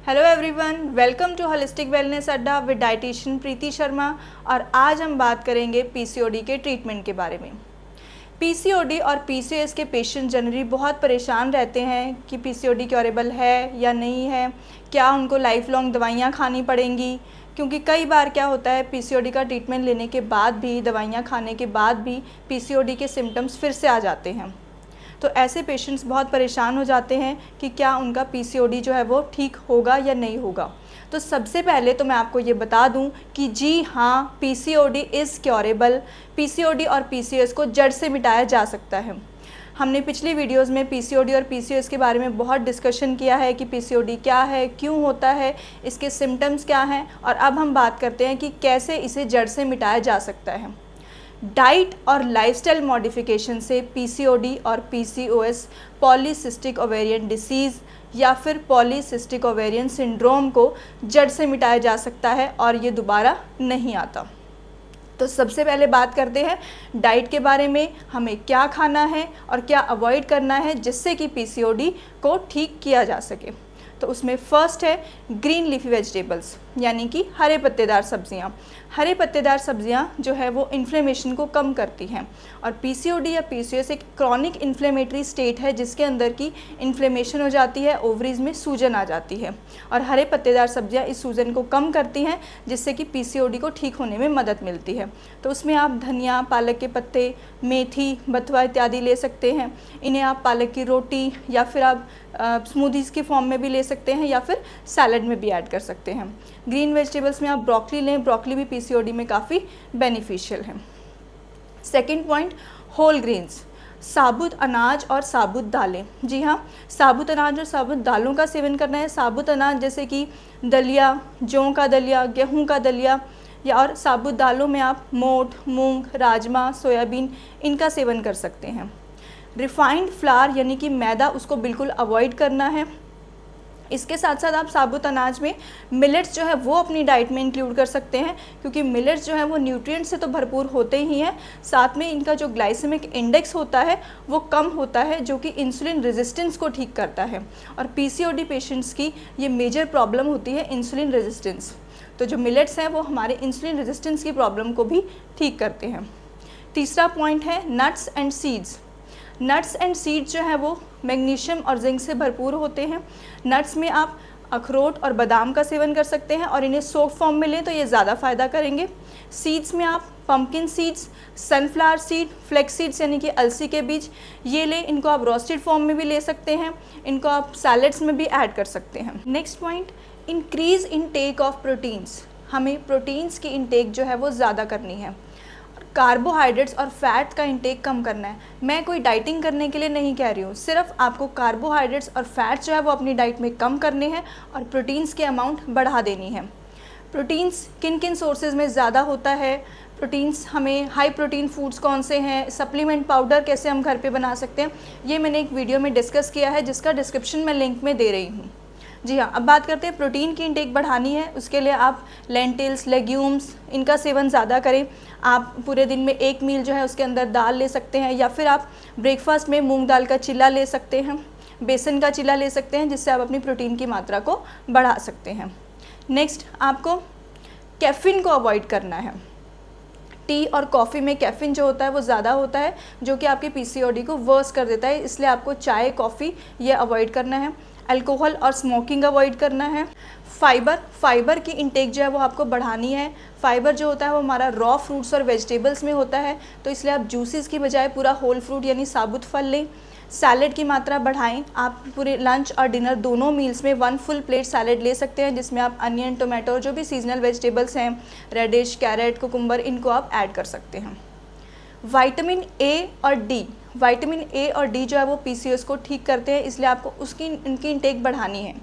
Hello everyone, welcome to holistic wellness Adda with dietitian Preeti Sharma. और आज हम बात करेंगे पीसीओडी के ट्रीटमेंट के बारे में। पीसीओडी और पीसीओएस के पेशेंट जनरली बहुत परेशान रहते हैं कि पीसीओडी क्योरेबल है या नहीं है, क्या उनको लाइफ लॉन्ग दवाइयाँ खानी पड़ेंगी, क्योंकि कई बार क्या होता है पीसीओडी का ट्रीटमेंट लेने के बाद भी, दवाइयाँ खाने के बाद भी पीसीओडी के सिम्टम्स फिर से आ जाते हैं। तो ऐसे पेशेंट्स बहुत परेशान हो जाते हैं कि क्या उनका पीसीओडी जो है वो ठीक होगा या नहीं होगा। तो सबसे पहले तो मैं आपको ये बता दूं कि जी हाँ, पीसीओडी इज़ क्योरेबल। पीसीओडी और पीसीओएस को जड़ से मिटाया जा सकता है। हमने पिछली वीडियोस में पीसीओडी और पीसीओएस के बारे में बहुत डिस्कशन किया है कि पीसीओडी क्या है, क्यों होता है, इसके सिम्टम्स क्या हैं, और अब हम बात करते हैं कि कैसे इसे जड़ से मिटाया जा सकता है। डाइट और लाइफस्टाइल मॉडिफिकेशन से पीसीओडी और पीसीओएस, पॉलीसिस्टिक ओवेरियन डिसीज़ या फिर पॉलीसिस्टिक ओवेरियन सिंड्रोम को जड़ से मिटाया जा सकता है और ये दोबारा नहीं आता। तो सबसे पहले बात करते हैं डाइट के बारे में, हमें क्या खाना है और क्या अवॉइड करना है जिससे कि पीसीओडी को ठीक किया जा सके। तो उसमें फ़र्स्ट है ग्रीन लीफी वेजिटेबल्स, यानी कि हरे पत्तेदार सब्जियां। हरे पत्तेदार सब्जियां जो है वो इन्फ्लेमेशन को कम करती हैं, और पीसीओडी या पीसीओएस एक क्रॉनिक इन्फ्लेमेटरी स्टेट है जिसके अंदर की इन्फ्लेमेशन हो जाती है, ओवरीज में सूजन आ जाती है, और हरे पत्तेदार सब्जियां इस सूजन को कम करती हैं जिससे कि पीसीओडी को ठीक होने में मदद मिलती है। तो उसमें आप धनिया, पालक के पत्ते, मेथी, बथुआ इत्यादि ले सकते हैं। इन्हें आप पालक की रोटी या फिर आप स्मूदीज़ के फॉर्म में भी ले सकते हैं या फिर सैलड में भी ऐड कर सकते हैं। ग्रीन वेजिटेबल्स में आप ब्रोकली लें, ब्रोकली भी पीसीओडी में काफ़ी बेनिफिशियल है। सेकंड पॉइंट, होल ग्रेन्स, साबुत अनाज और साबुत दालें। जी हाँ, साबुत अनाज और साबुत दालों का सेवन करना है। साबुत अनाज जैसे कि दलिया, जौ का दलिया, गेहूं का दलिया, या और साबुत दालों में आप मोठ, मूंग, राजमा, सोयाबीन, इनका सेवन कर सकते हैं। रिफाइंड फ्लावर यानी कि मैदा, उसको बिल्कुल अवॉइड करना है। इसके साथ साथ आप साबुत अनाज में मिलेट्स जो है वो अपनी डाइट में इंक्लूड कर सकते हैं, क्योंकि मिलेट्स जो है वो न्यूट्रिएंट से तो भरपूर होते ही हैं, साथ में इनका जो ग्लाइसेमिक इंडेक्स होता है वो कम होता है, जो कि इंसुलिन रेजिस्टेंस को ठीक करता है। और पीसीओडी पेशेंट्स की ये मेजर प्रॉब्लम होती है, इंसुलिन रेजिस्टेंस। तो जो मिलेट्स हैं वो हमारे इंसुलिन रेजिस्टेंस की प्रॉब्लम को भी ठीक करते हैं। तीसरा पॉइंट है nuts and seeds. Nuts and seeds जो है वो मैग्नीशियम और जिंक से भरपूर होते हैं। नट्स में आप अखरोट और बादाम का सेवन कर सकते हैं, और इन्हें सोक फॉर्म में लें तो ये ज़्यादा फ़ायदा करेंगे। सीड्स में आप pumpkin seeds, sunflower seed, flax seeds यानी कि अलसी के बीज, ये लें। इनको आप रोस्टेड फॉर्म में भी ले सकते हैं, इनको आप सैलड्स में भी ऐड कर सकते हैं। Next point, increase intake of proteins. हमें प्रोटीन्स की इनटेक जो है वो ज़्यादा करनी है। कार्बोहाइड्रेट्स और फैट का इंटेक कम करना है। मैं कोई डाइटिंग करने के लिए नहीं कह रही हूँ, सिर्फ आपको कार्बोहाइड्रेट्स और फैट जो है वो अपनी डाइट में कम करने हैं और प्रोटीन्स के अमाउंट बढ़ा देनी है। प्रोटीन्स किन किन सोर्सेज में ज़्यादा होता है, प्रोटीन्स हमें हाई प्रोटीन फूड्स कौन से हैं, सप्लीमेंट पाउडर कैसे हम घर पे बना सकते हैं, ये मैंने एक वीडियो में डिस्कस किया है जिसका डिस्क्रिप्शन मैं लिंक में दे रही हूँ। जी हाँ, अब बात करते हैं प्रोटीन की इंटेक बढ़ानी है। उसके लिए आप लेंटिल्स, लेग्यूम्स, इनका सेवन ज़्यादा करें। आप पूरे दिन में एक मील जो है उसके अंदर दाल ले सकते हैं, या फिर आप ब्रेकफास्ट में मूंग दाल का चिल्ला ले सकते हैं, बेसन का चिल्ला ले सकते हैं, जिससे आप अपनी प्रोटीन की मात्रा को बढ़ा सकते हैं। नेक्स्ट, आपको कैफ़ीन को अवॉइड करना है। टी और कॉफ़ी में कैफ़ीन जो होता है वो ज़्यादा होता है, जो कि आपके पीसीओडी को वर्स कर देता है, इसलिए आपको चाय, कॉफ़ी ये अवॉइड करना है। अल्कोहल और स्मोकिंग अवॉइड करना है। फाइबर की इंटेक जो है वो आपको बढ़ानी है। फाइबर जो होता है वो हमारा रॉ फ्रूट्स और वेजिटेबल्स में होता है, तो इसलिए आप जूसेस की बजाय पूरा होल फ्रूट यानी साबुत फल लें। सैलेड की मात्रा बढ़ाएं। आप पूरे लंच और डिनर दोनों मील्स में 1 फुल प्लेट सैलेड ले सकते हैं, जिसमें आप अनियन, टोमेटो, जो भी सीजनल वेजिटेबल्स हैं, रेडिश, कैरेट, कुकुम्बर, इनको आप ऐड कर सकते हैं। विटामिन ए और डी, विटामिन ए और डी जो है वो पीसीओएस को ठीक करते हैं, इसलिए आपको इनकी इंटेक बढ़ानी है।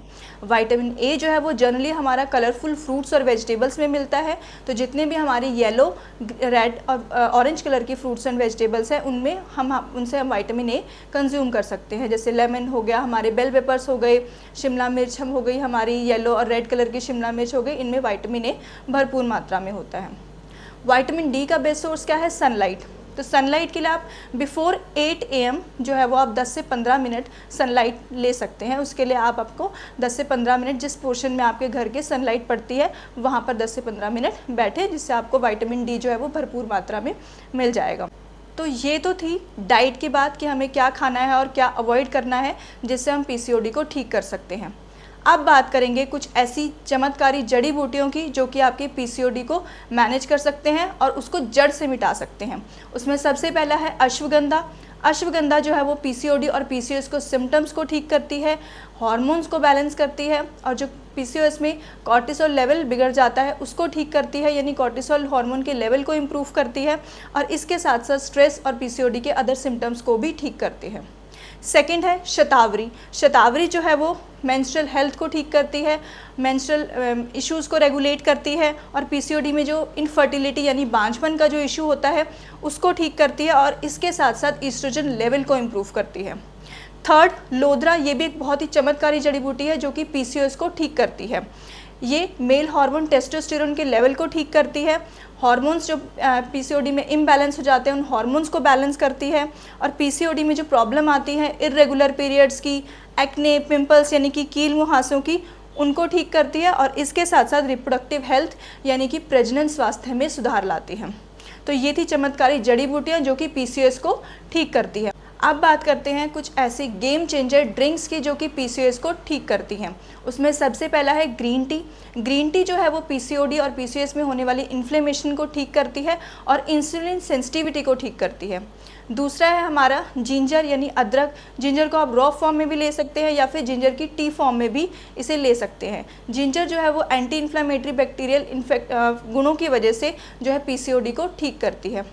विटामिन ए जो है वो जनरली हमारा कलरफुल फ्रूट्स और वेजिटेबल्स में मिलता है, तो जितने भी हमारे येलो, रेड और ऑरेंज कलर की फ्रूट्स एंड वेजिटेबल्स हैं उनसे हम विटामिन ए कंज्यूम कर सकते हैं। जैसे लेमन हो गया, हमारे बेल पेपर्स हो गए, शिमला मिर्च हो गई, हमारी येलो और रेड कलर की शिमला मिर्च हो गई, इनमें विटामिन ए भरपूर मात्रा में होता है। विटामिन डी का बेस्ट सोर्स क्या है? सनलाइट। तो सनलाइट के लिए आप बिफोर 8 AM जो है वो आप 10 से 15 मिनट सनलाइट ले सकते हैं। उसके लिए आपको 10 से 15 मिनट जिस पोर्शन में आपके घर के सनलाइट पड़ती है वहाँ पर 10 से 15 मिनट बैठे, जिससे आपको विटामिन डी जो है वो भरपूर मात्रा में मिल जाएगा। तो ये तो थी डाइट की बात कि हमें क्या खाना है और क्या अवॉइड करना है जिससे हम पीसीओडी को ठीक कर सकते हैं। अब बात करेंगे कुछ ऐसी चमत्कारी जड़ी बूटियों की जो कि आपके पीसीओडी को मैनेज कर सकते हैं और उसको जड़ से मिटा सकते हैं। उसमें सबसे पहला है अश्वगंधा। अश्वगंधा जो है वो पीसीओडी और पीसीओएस को सिम्टम्स को ठीक करती है, हार्मोन्स को बैलेंस करती है, और जो पीसीओएस में कॉर्टिसोल लेवल बिगड़ जाता है उसको ठीक करती है, यानी कॉर्टिसोल हार्मोन के लेवल को इम्प्रूव करती है, और इसके साथ साथ स्ट्रेस और पीसीओडी के अदर सिम्टम्स को भी ठीक करती है। सेकंड है शतावरी। शतावरी जो है वो मेंस्ट्रुअल हेल्थ को ठीक करती है, मेंस्ट्रुअल इश्यूज़ को रेगुलेट करती है, और पीसीओडी में जो इनफर्टिलिटी यानी बांझपन का जो इशू होता है उसको ठीक करती है, और इसके साथ साथ ईस्ट्रोजन लेवल को इम्प्रूव करती है। थर्ड, लोदरा। ये भी एक बहुत ही चमत्कारी जड़ी बूटी है जो कि पीसीओएस को ठीक करती है। ये मेल हार्मोन टेस्टोस्टेरोन के लेवल को ठीक करती है, हार्मोन्स जो पीसीओडी में इम्बैलेंस हो जाते हैं उन हार्मोन्स को बैलेंस करती है, और पीसीओडी में जो प्रॉब्लम आती है इर्रेगुलर पीरियड्स की, एक्ने, पिंपल्स यानी कि कील मुहासों की, उनको ठीक करती है, और इसके साथ साथ रिप्रोडक्टिव हेल्थ यानी कि प्रजनन स्वास्थ्य में सुधार लाती है। तो ये थी चमत्कारी जड़ी बूटियाँ जो कि पीसीओएस को ठीक करती है। अब बात करते हैं कुछ ऐसी गेम चेंजर ड्रिंक्स की जो कि पीसीओएस को ठीक करती हैं। उसमें सबसे पहला है ग्रीन टी। ग्रीन टी जो है वो पीसीओडी और पीसीओएस में होने वाली इन्फ्लेमेशन को ठीक करती है और इंसुलिन सेंसिटिविटी को ठीक करती है। दूसरा है हमारा जिंजर यानी अदरक। जिंजर को आप रॉ फॉर्म में भी ले सकते हैं या फिर जिंजर की टी फॉर्म में भी इसे ले सकते हैं। जिंजर जो है वो एंटी इन्फ्लेमेटरी बैक्टीरियल गुणों की वजह से जो है पीसीओडी को ठीक करती है।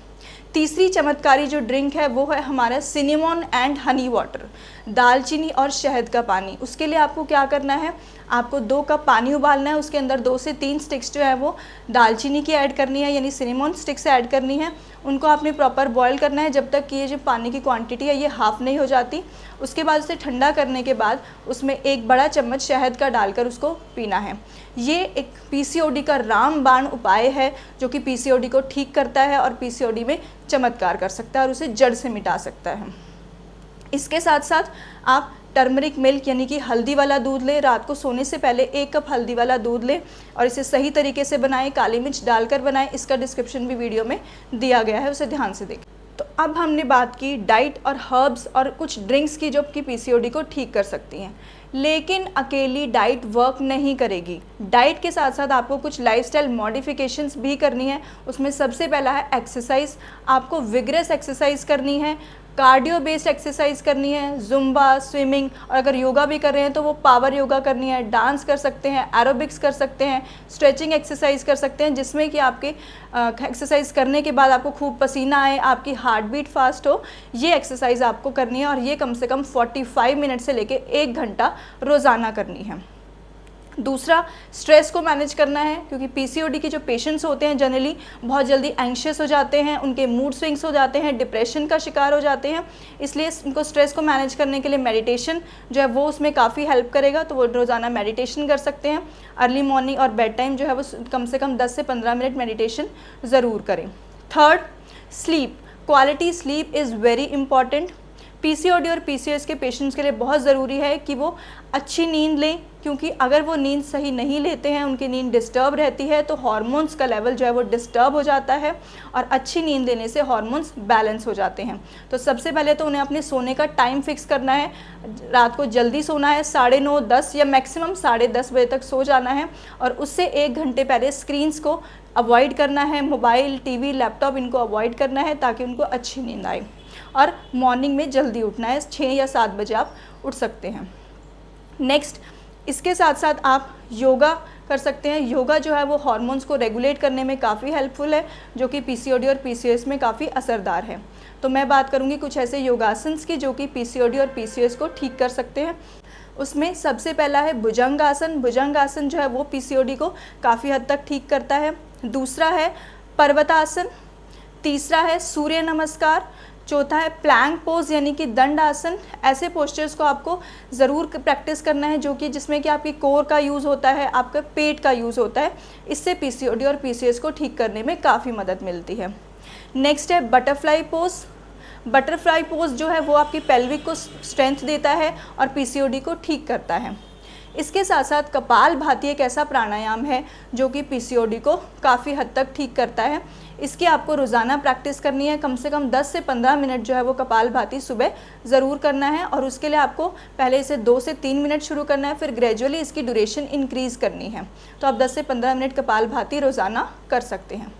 तीसरी चमत्कारी जो ड्रिंक है वो है हमारा सिनेमन एंड हनी वाटर, दालचीनी और शहद का पानी। उसके लिए आपको क्या करना है, आपको 2 कप पानी उबालना है, उसके अंदर 2 से 3 स्टिक्स जो है वो दालचीनी की ऐड करनी है, यानी सिनेमन स्टिक्स ऐड करनी है। उनको आपने प्रॉपर बॉईल करना है जब तक कि ये जो पानी की क्वांटिटी है ये हाफ़ नहीं हो जाती। उसके बाद उसे ठंडा करने के बाद उसमें 1 बड़ा चम्मच शहद का डालकर उसको पीना है। ये एक पीसीओडी का रामबाण उपाय है जो कि पीसीओडी को ठीक करता है और पीसीओडी में चमत्कार कर सकता है और उसे जड़ से मिटा सकता है। इसके साथ साथ आप टर्मरिक मिल्क यानी कि हल्दी वाला दूध लें। रात को सोने से पहले 1 कप हल्दी वाला दूध लें और इसे सही तरीके से बनाएं, काली मिर्च डालकर बनाएं। इसका डिस्क्रिप्शन भी वीडियो में दिया गया है, उसे ध्यान से देखें। तो अब हमने बात की डाइट और हर्ब्स और कुछ ड्रिंक्स की जो कि पीसीओडी को ठीक कर सकती हैं, लेकिन अकेली डाइट वर्क नहीं करेगी। डाइट के साथ साथ आपको कुछ लाइफस्टाइल मॉडिफिकेशंस भी करनी है। उसमें सबसे पहला है एक्सरसाइज। आपको विगरस एक्सरसाइज करनी है, कार्डियो बेस्ड एक्सरसाइज करनी है, जुम्बा, स्विमिंग, और अगर योगा भी कर रहे हैं तो वो पावर योगा करनी है। डांस कर सकते हैं, एरोबिक्स कर सकते हैं, स्ट्रेचिंग एक्सरसाइज कर सकते हैं जिसमें कि आपके एक्सरसाइज करने के बाद आपको खूब पसीना आए, आपकी हार्ट बीट फास्ट हो। ये एक्सरसाइज आपको करनी है और ये कम से कम 45 मिनट से लेके 1 घंटा रोज़ाना करनी है। दूसरा, स्ट्रेस को मैनेज करना है, क्योंकि पीसीओडी के जो पेशेंट्स होते हैं जनरली बहुत जल्दी एंग्शियस हो जाते हैं, उनके मूड स्विंग्स हो जाते हैं, डिप्रेशन का शिकार हो जाते हैं। इसलिए उनको स्ट्रेस को मैनेज करने के लिए मेडिटेशन जो है वो उसमें काफ़ी हेल्प करेगा। तो वो रोज़ाना मेडिटेशन कर सकते हैं। अर्ली मॉर्निंग और बेड टाइम जो है वो कम से कम 10 से 15 मिनट मेडिटेशन ज़रूर करें। Third, sleep. Quality sleep is very important. PCOD और पीसीओएस के पेशेंट्स के लिए बहुत ज़रूरी है कि वो अच्छी नींद लें, क्योंकि अगर वो नींद सही नहीं लेते हैं, उनकी नींद डिस्टर्ब रहती है तो हार्मोन्स का लेवल जो है वो डिस्टर्ब हो जाता है, और अच्छी नींद लेने से हार्मोन्स बैलेंस हो जाते हैं। तो सबसे पहले तो उन्हें अपने सोने का टाइम फिक्स करना है। रात को जल्दी सोना है, 9:30, 10 या मैक्सिमम 10:30 बजे तक सो जाना है, और उससे 1 घंटे पहले स्क्रीन्स को अवॉइड करना है। मोबाइल, टीवी, लैपटॉप इनको अवॉइड करना है ताकि उनको अच्छी नींद आए। और मॉर्निंग में जल्दी उठना है, 6 या 7 बजे आप उठ सकते हैं। नेक्स्ट, इसके साथ साथ आप योगा कर सकते हैं। योगा जो है वो हार्मोन्स को रेगुलेट करने में काफ़ी हेल्पफुल है, जो कि पीसीओडी और पीसीओएस में काफ़ी असरदार है। तो मैं बात करूँगी कुछ ऐसे योगासन्स की जो कि पीसीओडी और पीसीओएस को ठीक कर सकते हैं। उसमें सबसे पहला है भुजंग आसन। भुजंग आसन जो है वो पीसीओडी को काफ़ी हद तक ठीक करता है। दूसरा है पर्वतासन। तीसरा है सूर्य नमस्कार। चौथा है प्लैंक पोज यानी कि दंड आसन। ऐसे पोस्चर्स को आपको ज़रूर प्रैक्टिस करना है जो कि जिसमें कि आपकी कोर का यूज़ होता है, आपका पेट का यूज़ होता है। इससे पीसीओडी और पीसीओएस को ठीक करने में काफ़ी मदद मिलती है। नेक्स्ट है बटरफ्लाई पोज। बटरफ्लाई पोज जो है वो आपकी पेल्विक को स्ट्रेंथ देता है और पीसीओडी को ठीक करता है। इसके साथ साथ कपालभाति एक ऐसा प्राणायाम है जो कि पीसीओडी को काफ़ी हद तक ठीक करता है। इसकी आपको रोज़ाना प्रैक्टिस करनी है, कम से कम 10 से 15 मिनट जो है वो कपालभाति सुबह ज़रूर करना है और उसके लिए आपको पहले इसे 2 से 3 मिनट शुरू करना है, फिर ग्रेजुअली इसकी ड्यूरेशन इंक्रीज़ करनी है। तो आप 10 से 15 मिनट कपालभाति रोज़ाना कर सकते हैं।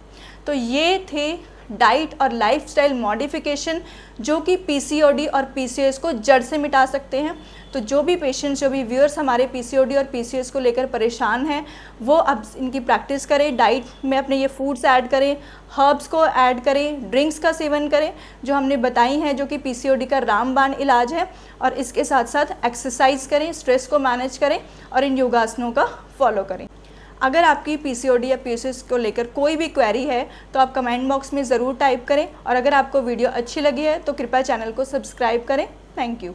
तो ये थे डाइट और लाइफस्टाइल मॉडिफिकेशन जो कि पीसीओडी और पीसीओएस को जड़ से मिटा सकते हैं। तो जो भी पेशेंट्स, जो भी व्यूअर्स हमारे पीसीओडी और पीसीओएस को लेकर परेशान हैं, वो अब इनकी प्रैक्टिस करें, डाइट में अपने ये फूड्स ऐड करें, हर्ब्स को ऐड करें, ड्रिंक्स का सेवन करें जो हमने बताई हैं, जो कि पीसीओडी का रामबाण इलाज है, और इसके साथ साथ एक्सरसाइज करें, स्ट्रेस को मैनेज करें और इन योगासनों का फॉलो करें। अगर आपकी पीसीओडी या पीसीओएस को लेकर कोई भी क्वेरी है तो आप कमेंट बॉक्स में ज़रूर टाइप करें, और अगर आपको वीडियो अच्छी लगी है तो कृपया चैनल को सब्सक्राइब करें। Thank you.